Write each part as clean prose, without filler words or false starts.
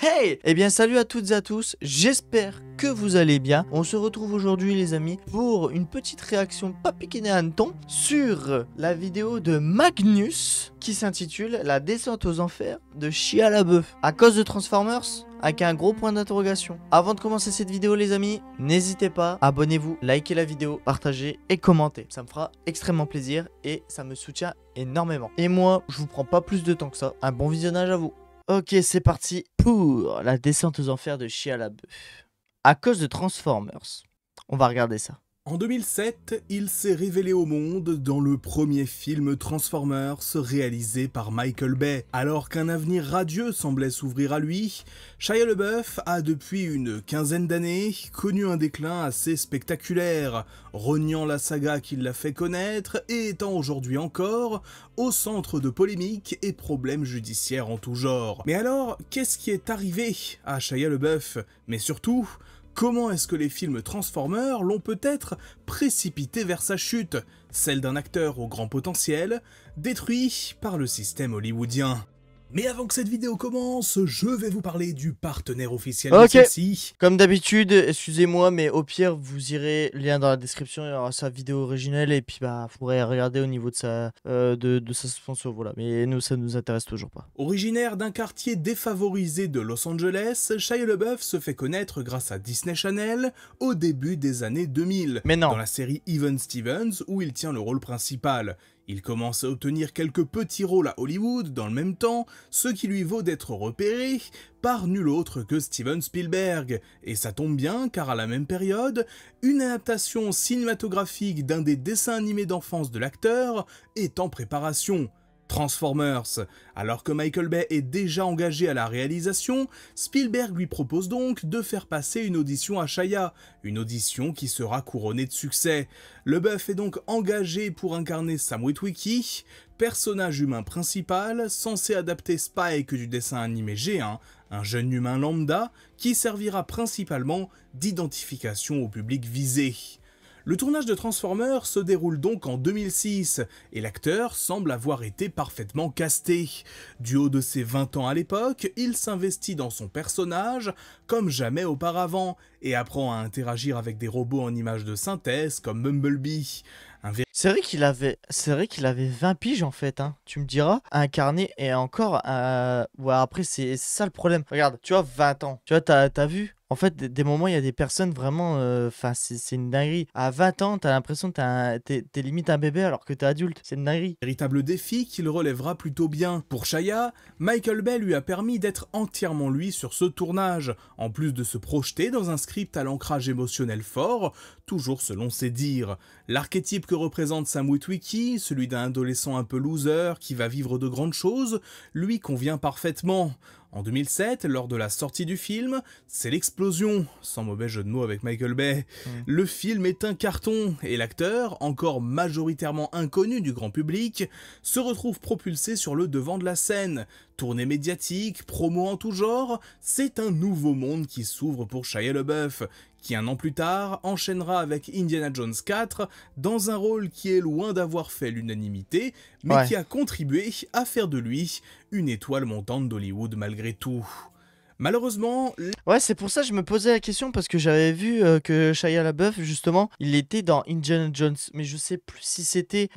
Hey! Eh bien salut à toutes et à tous, j'espère que vous allez bien. On se retrouve aujourd'hui les amis pour une petite réaction pas piquée à hanneton sur la vidéo de Magnus qui s'intitule La descente aux enfers de Shia LaBeouf à cause de Transformers avec un gros point d'interrogation. Avant de commencer cette vidéo les amis, n'hésitez pas, abonnez-vous, likez la vidéo, partagez et commentez. Ça me fera extrêmement plaisir et ça me soutient énormément. Et moi, je vous prends pas plus de temps que ça. Un bon visionnage à vous. Ok, c'est parti pour la descente aux enfers de Shia LaBeouf. À cause de Transformers. On va regarder ça. En 2007, il s'est révélé au monde dans le premier film Transformers réalisé par Michael Bay. Alors qu'un avenir radieux semblait s'ouvrir à lui, Shia LaBeouf a depuis une quinzaine d'années connu un déclin assez spectaculaire, reniant la saga qui l'a fait connaître et étant aujourd'hui encore au centre de polémiques et problèmes judiciaires en tout genre. Mais alors, qu'est-ce qui est arrivé à Shia LaBeouf? Mais surtout, comment est-ce que les films Transformers l'ont peut-être précipité vers sa chute, celle d'un acteur au grand potentiel, détruit par le système hollywoodien? Mais avant que cette vidéo commence, je vais vous parler du partenaire officiel de celle-ci. Comme d'habitude, excusez-moi, mais au pire, vous irez, lien dans la description, il y aura sa vidéo originelle, et puis bah, vous pourrez regarder au niveau de sa sponsor, voilà. Mais nous, ça nous intéresse toujours pas. Originaire d'un quartier défavorisé de Los Angeles, Shia LaBeouf se fait connaître grâce à Disney Channel au début des années 2000, Mais non. dans la série Even Stevens où il tient le rôle principal. Il commence à obtenir quelques petits rôles à Hollywood dans le même temps, ce qui lui vaut d'être repéré par nul autre que Steven Spielberg. Et ça tombe bien car à la même période, une adaptation cinématographique d'un des dessins animés d'enfance de l'acteur est en préparation. Transformers. Alors que Michael Bay est déjà engagé à la réalisation, Spielberg lui propose donc de faire passer une audition à Shia, une audition qui sera couronnée de succès. LaBeouf est donc engagé pour incarner Sam Witwicky, personnage humain principal censé adapter Spike du dessin animé G1, un jeune humain lambda qui servira principalement d'identification au public visé. Le tournage de Transformers se déroule donc en 2006, et l'acteur semble avoir été parfaitement casté. Du haut de ses 20 ans à l'époque, il s'investit dans son personnage comme jamais auparavant, et apprend à interagir avec des robots en images de synthèse comme Bumblebee. C'est vrai qu'il avait 20 piges en fait, hein. Tu me diras, incarné et encore, ouais, après c'est ça le problème. Regarde, tu vois, 20 ans, tu vois, t'as vu? En fait, des moments, il y a des personnes vraiment, enfin, c'est une dinguerie. À 20 ans, t'as l'impression que t'es limite un bébé alors que t'es adulte. C'est une dinguerie. Véritable défi qu'il relèvera plutôt bien. Pour Shia, Michael Bay lui a permis d'être entièrement lui sur ce tournage, en plus de se projeter dans un script à l'ancrage émotionnel fort, toujours selon ses dires. L'archétype que représente Sam Witwicky, celui d'un adolescent un peu loser qui va vivre de grandes choses, lui convient parfaitement. En 2007, lors de la sortie du film, c'est l'explosion, sans mauvais jeu de mots avec Michael Bay. Le film est un carton, et l'acteur, encore majoritairement inconnu du grand public, se retrouve propulsé sur le devant de la scène. Tournée médiatique, promo en tout genre, c'est un nouveau monde qui s'ouvre pour Shia LaBeouf, qui un an plus tard enchaînera avec Indiana Jones 4 dans un rôle qui est loin d'avoir fait l'unanimité, mais qui a contribué à faire de lui une étoile montante d'Hollywood malgré tout. Malheureusement... Ouais, c'est pour ça que je me posais la question, parce que j'avais vu que Shia LaBeouf, justement, il était dans Indiana Jones, mais je sais plus si c'était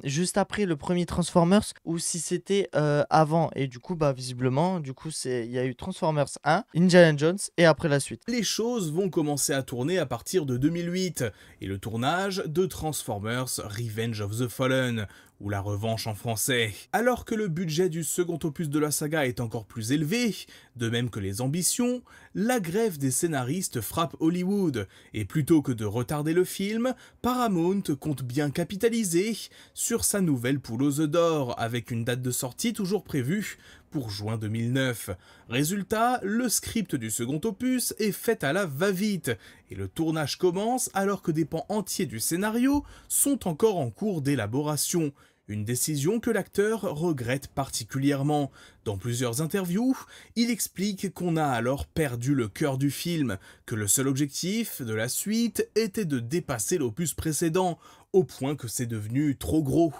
juste après le premier Transformers ou si c'était avant. Et du coup, bah visiblement, il y a eu Transformers 1, Indiana Jones et après la suite. Les choses vont commencer à tourner à partir de 2008 et le tournage de Transformers Revenge of the Fallen, ou la revanche en français. Alors que le budget du second opus de la saga est encore plus élevé, de même que les ambitions, la grève des scénaristes frappe Hollywood, et plutôt que de retarder le film, Paramount compte bien capitaliser sur sa nouvelle poule aux œufs d'or, avec une date de sortie toujours prévue pour juin 2009. Résultat, le script du second opus est fait à la va-vite, et le tournage commence alors que des pans entiers du scénario sont encore en cours d'élaboration. Une décision que l'acteur regrette particulièrement. Dans plusieurs interviews, il explique qu'on a alors perdu le cœur du film, que le seul objectif de la suite était de dépasser l'opus précédent, au point que c'est devenu trop gros.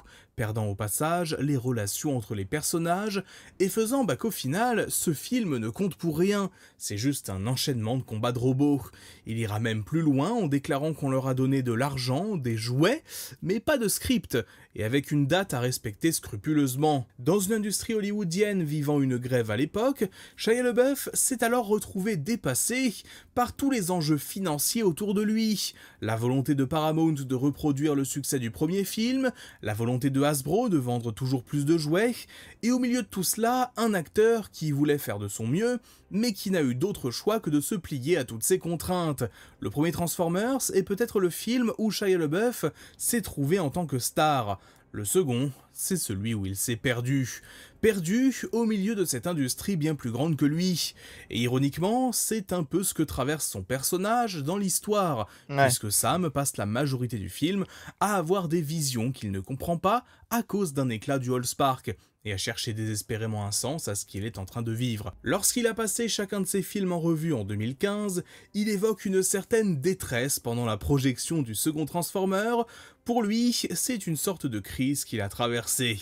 perdant au passage les relations entre les personnages et faisant qu'au final, ce film ne compte pour rien, c'est juste un enchaînement de combats de robots. Il ira même plus loin en déclarant qu'on leur a donné de l'argent, des jouets, mais pas de script, et avec une date à respecter scrupuleusement. Dans une industrie hollywoodienne vivant une grève à l'époque, Shia LaBeouf s'est alors retrouvé dépassé par tous les enjeux financiers autour de lui. La volonté de Paramount de reproduire le succès du premier film, la volonté de Hasbro de vendre toujours plus de jouets, et au milieu de tout cela, un acteur qui voulait faire de son mieux, mais qui n'a eu d'autre choix que de se plier à toutes ces contraintes. Le premier Transformers est peut-être le film où Shia LaBeouf s'est trouvé en tant que star. Le second, c'est celui où il s'est perdu. Perdu au milieu de cette industrie bien plus grande que lui. Et ironiquement, c'est un peu ce que traverse son personnage dans l'histoire, puisque Sam passe la majorité du film à avoir des visions qu'il ne comprend pas à cause d'un éclat du Allspark, et à chercher désespérément un sens à ce qu'il est en train de vivre. Lorsqu'il a passé chacun de ses films en revue en 2015, il évoque une certaine détresse pendant la projection du second Transformer. Pour lui, c'est une sorte de crise qu'il a traversée.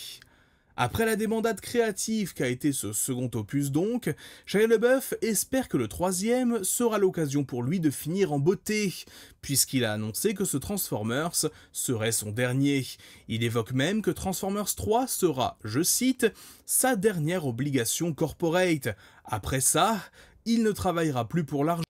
Après la débandade créative qu'a été ce second opus donc, Shia LaBeouf espère que le troisième sera l'occasion pour lui de finir en beauté, puisqu'il a annoncé que ce Transformers serait son dernier. Il évoque même que Transformers 3 sera, je cite, sa dernière obligation corporate. Après ça, il ne travaillera plus pour l'argent.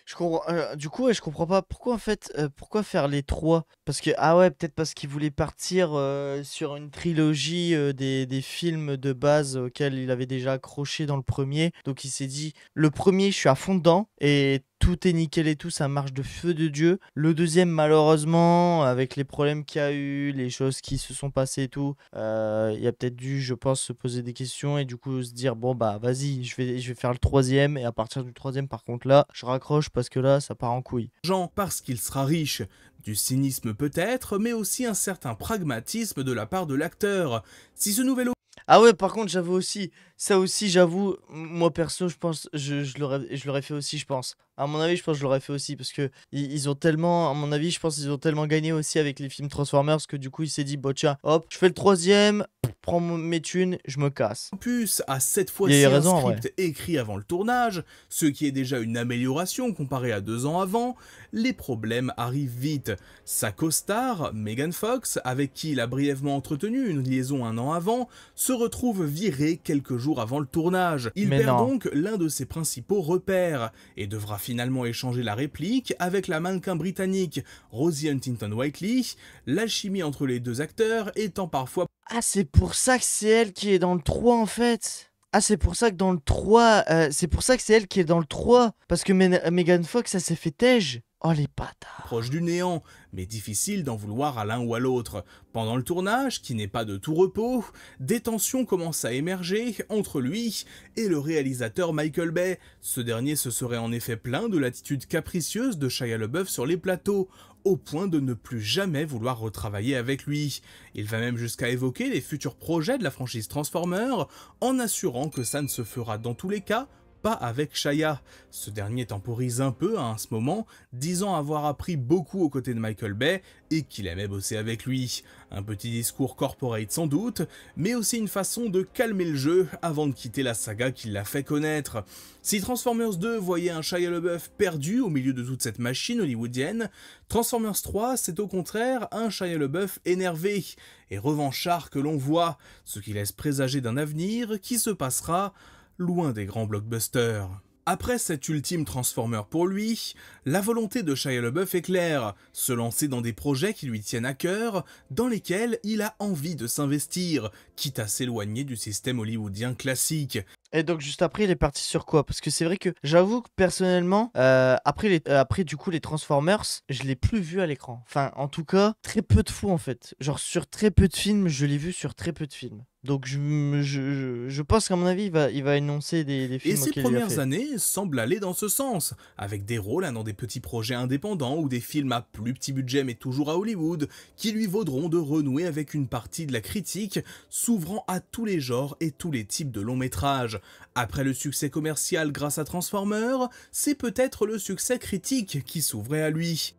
Je comprends, du coup, ouais, je comprends pas pourquoi en fait, pourquoi faire les trois? Parce que, ah ouais, peut-être parce qu'il voulait partir sur une trilogie des films de base auxquels il avait déjà accroché dans le premier. Donc il s'est dit, le premier, je suis à fond dedans et tout est nickel et tout, ça marche de feu de Dieu. Le deuxième, malheureusement, avec les problèmes qu'il y a eu, les choses qui se sont passées et tout, il a peut-être dû, je pense, se poser des questions et du coup se dire, bon bah vas-y, je vais faire le troisième et à partir du troisième, par contre là, je raccroche parce que là, ça part en couille. Parce qu'il sera riche. Du cynisme peut-être, mais aussi un certain pragmatisme de la part de l'acteur. Si ce nouvel Ah ouais, par contre, j'avoue aussi, ça aussi, j'avoue, moi perso, je pense, je l'aurais fait aussi, je pense. À mon avis, je pense que je l'aurais fait aussi, parce que ils ont tellement, à mon avis, je pense qu'ils ont tellement gagné aussi avec les films Transformers que du coup, il s'est dit, bon tiens, hop, je fais le troisième, prends mes thunes, je me casse. opus a cette fois-ci un raison, script écrit avant le tournage, ce qui est déjà une amélioration comparée à 2 ans avant. Les problèmes arrivent vite. Sa co-star, Megan Fox, avec qui il a brièvement entretenu une liaison 1 an avant, se retrouve viré quelques jours avant le tournage. Il perd donc l'un de ses principaux repères, et devra finalement échanger la réplique avec la mannequin britannique Rosie Huntington-Whiteley, l'alchimie entre les deux acteurs étant parfois... Ah, c'est pour ça que c'est elle qui est dans le 3 en fait. Ah, c'est pour ça que dans le 3, c'est pour ça que c'est elle qui est dans le 3. Parce que Megan Fox, ça s'est fait tège. Oh les bâtards. Proche du néant, mais difficile d'en vouloir à l'un ou à l'autre. Pendant le tournage, qui n'est pas de tout repos, des tensions commencent à émerger entre lui et le réalisateur Michael Bay. Ce dernier se serait en effet plaint de l'attitude capricieuse de Shia LaBeouf sur les plateaux, au point de ne plus jamais vouloir retravailler avec lui. Il va même jusqu'à évoquer les futurs projets de la franchise Transformers, en assurant que ça ne se fera dans tous les cas pas avec Shia. Ce dernier temporise un peu à ce moment, disant avoir appris beaucoup aux côtés de Michael Bay et qu'il aimait bosser avec lui. Un petit discours corporate sans doute, mais aussi une façon de calmer le jeu avant de quitter la saga qui l'a fait connaître. Si Transformers 2 voyait un Shia LaBeouf perdu au milieu de toute cette machine hollywoodienne, Transformers 3 c'est au contraire un Shia LaBeouf énervé et revanchard que l'on voit, ce qui laisse présager d'un avenir qui se passera loin des grands blockbusters. Après cet ultime Transformer pour lui, la volonté de Shia LaBeouf est claire, se lancer dans des projets qui lui tiennent à cœur, dans lesquels il a envie de s'investir, quitte à s'éloigner du système hollywoodien classique. Et donc juste après, il est parti sur quoi? Parce que c'est vrai que j'avoue que personnellement, après du coup les Transformers, je l'ai plus vu à l'écran. Enfin, en tout cas, très peu de fois en fait. Genre sur très peu de films, je l'ai vu sur très peu de films. Donc je pense qu'à mon avis, il va énoncer des films. Et ses premières années semblent aller dans ce sens, avec des rôles dans des petits projets indépendants ou des films à plus petit budget mais toujours à Hollywood, qui lui vaudront de renouer avec une partie de la critique, s'ouvrant à tous les genres et tous les types de longs métrages. Après le succès commercial grâce à Transformers, c'est peut-être le succès critique qui s'ouvrait à lui.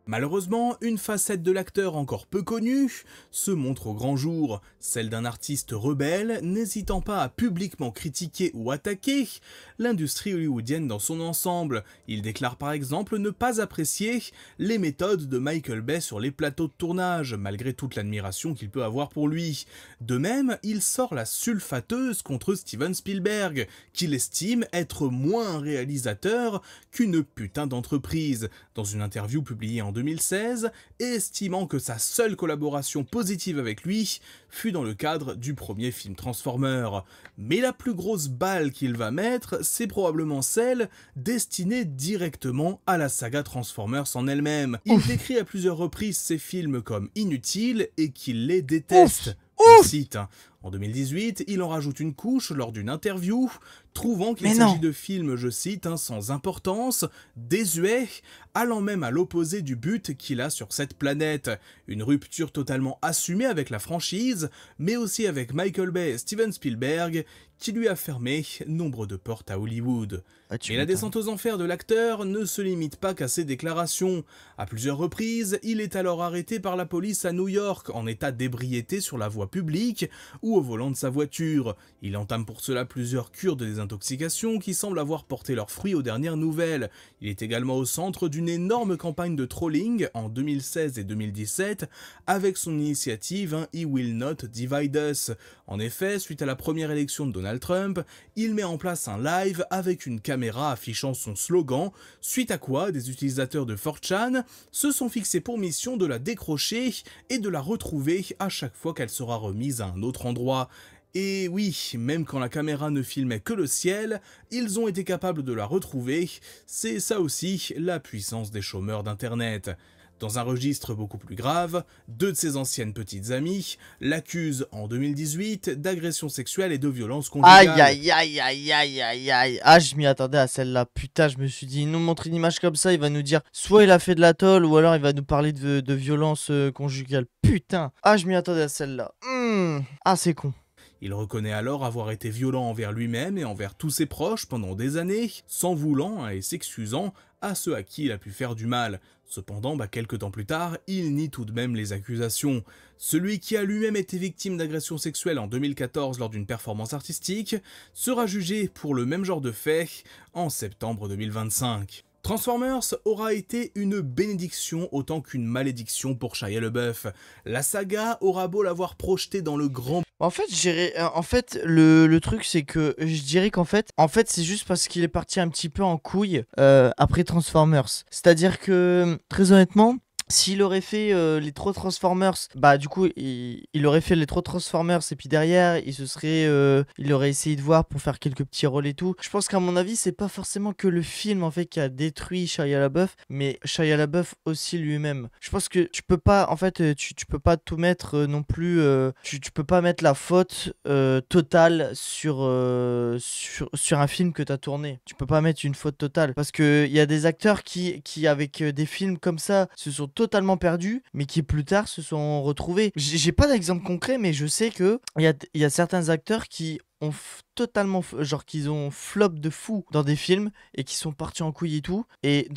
Malheureusement, une facette de l'acteur encore peu connue se montre au grand jour, celle d'un artiste rebelle n'hésitant pas à publiquement critiquer ou attaquer l'industrie hollywoodienne dans son ensemble. Il déclare par exemple ne pas apprécier les méthodes de Michael Bay sur les plateaux de tournage, malgré toute l'admiration qu'il peut avoir pour lui. De même, il sort la sulfateuse contre Steven Spielberg, qu'il estime être moins un réalisateur qu'une putain d'entreprise, dans une interview publiée en 2016, et estimant que sa seule collaboration positive avec lui fut dans le cadre du premier film Transformers. Mais la plus grosse balle qu'il va mettre, c'est probablement celle destinée directement à la saga Transformers en elle-même. Il décrit à plusieurs reprises ces films comme inutiles et qu'il les déteste. Je cite, en 2018, il en rajoute une couche lors d'une interview, trouvant qu'il s'agit de films, je cite, sans importance, désuets, allant même à l'opposé du but qu'il a sur cette planète. Une rupture totalement assumée avec la franchise, mais aussi avec Michael Bay et Steven Spielberg, qui lui a fermé nombre de portes à Hollywood. Et la descente aux enfers de l'acteur ne se limite pas qu'à ses déclarations. À plusieurs reprises, il est alors arrêté par la police à New York en état d'ébriété sur la voie publique ou au volant de sa voiture. Il entame pour cela plusieurs cures de désintoxication qui semblent avoir porté leurs fruits aux dernières nouvelles. Il est également au centre d'une énorme campagne de trolling en 2016 et 2017 avec son initiative He Will Not Divide Us. En effet, suite à la première élection de Donald Trump, il met en place un live avec une caméra affichant son slogan, suite à quoi des utilisateurs de 4chan se sont fixés pour mission de la décrocher et de la retrouver à chaque fois qu'elle sera remise à un autre endroit. Et oui, même quand la caméra ne filmait que le ciel, ils ont été capables de la retrouver, c'est ça aussi la puissance des chômeurs d'internet. Dans un registre beaucoup plus grave, deux de ses anciennes petites amies l'accusent en 2018 d'agression sexuelle et de violence conjugale. Aïe aïe aïe aïe aïe aïe aïe. Ah, je m'y attendais à celle-là. Putain, je me suis dit, il nous montre une image comme ça, il va nous dire soit il a fait de la tôle ou alors il va nous parler de violence conjugale. Putain. Ah, je m'y attendais à celle-là. Ah, c'est con. Il reconnaît alors avoir été violent envers lui-même et envers tous ses proches pendant des années, s'en voulant et s'excusant à ceux à qui il a pu faire du mal. Cependant, quelques temps plus tard, il nie tout de même les accusations. Celui qui a lui-même été victime d'agression sexuelle en 2014 lors d'une performance artistique sera jugé pour le même genre de fait en septembre 2025. Transformers aura été une bénédiction autant qu'une malédiction pour Shia LaBeouf. La saga aura beau l'avoir projeté dans le grand... En fait, le truc, c'est que je dirais qu'en fait, c'est juste parce qu'il est parti un petit peu en couille après Transformers. C'est-à-dire que, très honnêtement, s'il aurait fait les trop Transformers, du coup il aurait fait les trop Transformers et puis derrière il aurait essayé de voir pour faire quelques petits rôles et tout. Je pense qu'à mon avis c'est pas forcément que le film en fait qui a détruit Shia LaBeouf, mais Shia LaBeouf aussi lui-même. Je pense que tu peux pas tu peux pas tout mettre non plus. Tu peux pas mettre la faute totale sur un film que t'as tourné. Tu peux pas mettre une faute totale parce que il y a des acteurs qui avec des films comme ça se sont totalement perdus, mais qui plus tard se sont retrouvés. J'ai pas d'exemple concret, mais je sais que il y a certains acteurs qui ont totalement, genre qu'ils ont flop de fou dans des films et qui sont partis en couille et tout, et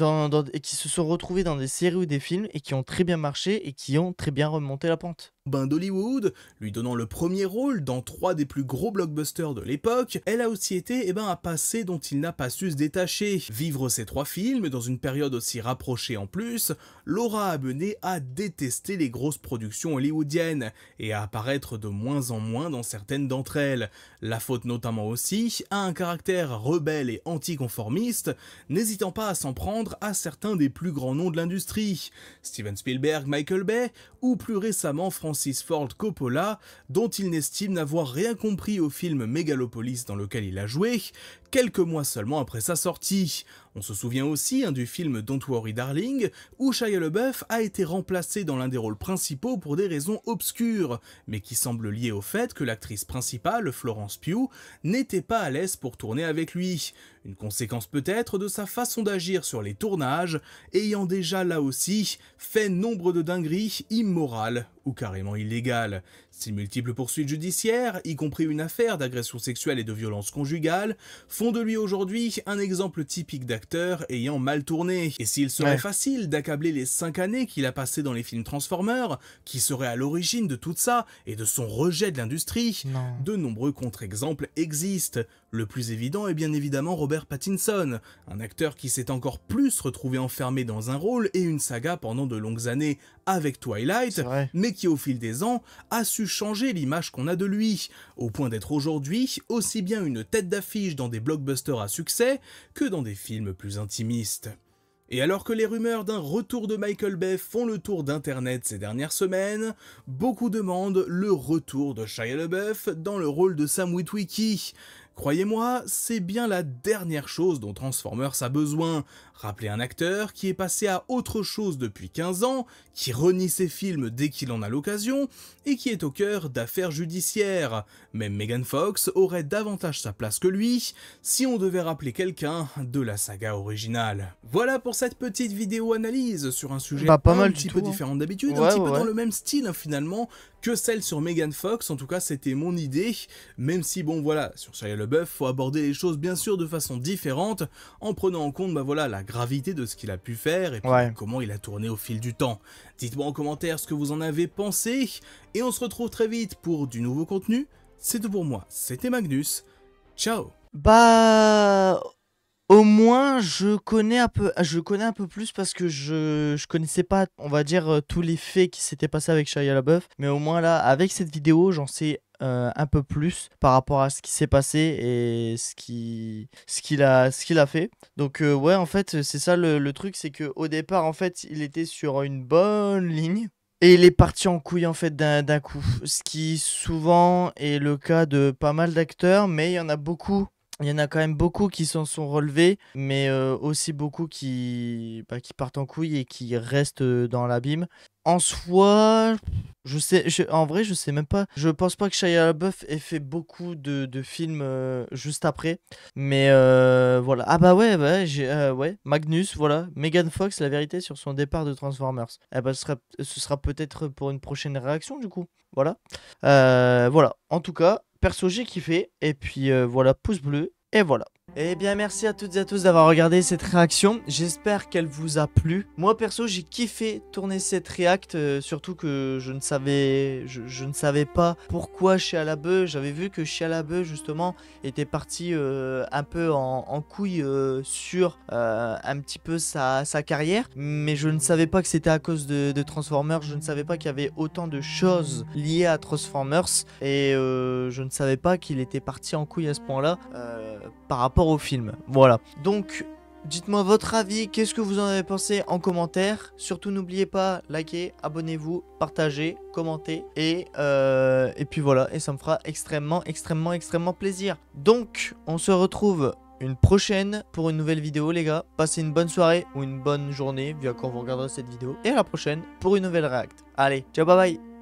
qui se sont retrouvés dans des séries ou des films et qui ont très bien marché et qui ont très bien remonté la pente. d'Hollywood, lui donnant le premier rôle dans 3 des plus gros blockbusters de l'époque, elle a aussi été un passé dont il n'a pas su se détacher. Vivre ces 3 films dans une période aussi rapprochée en plus, l'aura amené à détester les grosses productions hollywoodiennes et à apparaître de moins en moins dans certaines d'entre elles. La faute notamment aussi à un caractère rebelle et anticonformiste, n'hésitant pas à s'en prendre à certains des plus grands noms de l'industrie. Steven Spielberg, Michael Bay, ou plus récemment Francis Ford Coppola, dont il n'estime n'avoir rien compris au film Megalopolis dans lequel il a joué, quelques mois seulement après sa sortie. On se souvient aussi du film Don't Worry Darling, où Shia LaBeouf a été remplacé dans l'un des rôles principaux pour des raisons obscures, mais qui semblent liées au fait que l'actrice principale, Florence Pugh, n'était pas à l'aise pour tourner avec lui. Une conséquence peut-être de sa façon d'agir sur les tournages, ayant déjà là aussi fait nombre de dingueries immorales ou carrément illégales. Ses multiples poursuites judiciaires, y compris une affaire d'agression sexuelle et de violence conjugale, font de lui aujourd'hui un exemple typique d'acteur ayant mal tourné. Et s'il serait facile d'accabler les 5 années qu'il a passées dans les films Transformers, qui seraient à l'origine de tout ça et de son rejet de l'industrie, de nombreux contre-exemples existent. Le plus évident est bien évidemment Robert Pattinson, un acteur qui s'est encore plus retrouvé enfermé dans un rôle et une saga pendant de longues années avec Twilight, mais qui au fil des ans a su changer l'image qu'on a de lui, au point d'être aujourd'hui aussi bien une tête d'affiche dans des blockbusters à succès que dans des films plus intimistes. Et alors que les rumeurs d'un retour de Michael Bay font le tour d'internet ces dernières semaines, beaucoup demandent le retour de Shia LaBeouf dans le rôle de Sam Witwicky. Croyez-moi, c'est bien la dernière chose dont Transformers a besoin. Rappeler un acteur qui est passé à autre chose depuis 15 ans, qui renie ses films dès qu'il en a l'occasion, et qui est au cœur d'affaires judiciaires. Même Megan Fox aurait davantage sa place que lui, si on devait rappeler quelqu'un de la saga originale. Voilà pour cette petite vidéo analyse sur un sujet un petit peu différent d'habitude, un petit peu dans le même style finalement que celle sur Megan Fox. En tout cas c'était mon idée, même si bon voilà, sur Shia LaBeouf faut aborder les choses bien sûr de façon différente, en prenant en compte voilà la gravité de ce qu'il a pu faire et puis comment il a tourné au fil du temps. Dites-moi en commentaire ce que vous en avez pensé, et on se retrouve très vite pour du nouveau contenu. C'est tout pour moi, c'était Magnus, ciao. Bah... Au moins, je connais un peu plus parce que je connaissais pas, on va dire, tous les faits qui s'étaient passés avec Shia LaBeouf. Mais au moins là, avec cette vidéo, j'en sais un peu plus par rapport à ce qui s'est passé et ce qu'il a fait. Donc ouais, en fait, c'est ça le truc, c'est que au départ, en fait, il était sur une bonne ligne. Et il est parti en couille en fait d'un coup. Ce qui souvent est le cas de pas mal d'acteurs, mais il y en a beaucoup. Il y en a quand même beaucoup qui s'en sont relevés, mais aussi beaucoup qui partent en couille et qui restent dans l'abîme. En soi, en vrai, je sais même pas. Je pense pas que Shia LaBeouf ait fait beaucoup de films juste après. Mais voilà. Ah bah ouais, ouais. Magnus, voilà. Megan Fox, la vérité sur son départ de Transformers. Eh bah, ce sera peut-être pour une prochaine réaction du coup. Voilà. Voilà. En tout cas, perso, j'ai kiffé. Et puis voilà, pouce bleu. Et voilà. Eh bien merci à toutes et à tous d'avoir regardé cette réaction, j'espère qu'elle vous a plu. Moi perso j'ai kiffé tourner cette react, surtout que je ne savais pas pourquoi Shia LaBeouf. J'avais vu que Shia LaBeouf justement était parti un peu en couille sur un petit peu sa carrière. Mais je ne savais pas que c'était à cause de Transformers, je ne savais pas qu'il y avait autant de choses liées à Transformers. Et je ne savais pas qu'il était parti en couille à ce point là par rapport au film. Voilà. Donc, dites-moi votre avis. Qu'est-ce que vous en avez pensé en commentaire. Surtout, n'oubliez pas, likez, abonnez-vous, partagez, commentez. Et puis voilà. Et ça me fera extrêmement plaisir. Donc, on se retrouve une prochaine pour une nouvelle vidéo, les gars. Passez une bonne soirée ou une bonne journée, vu à quand vous regarderez cette vidéo. Et à la prochaine pour une nouvelle réact. Allez, ciao, bye bye.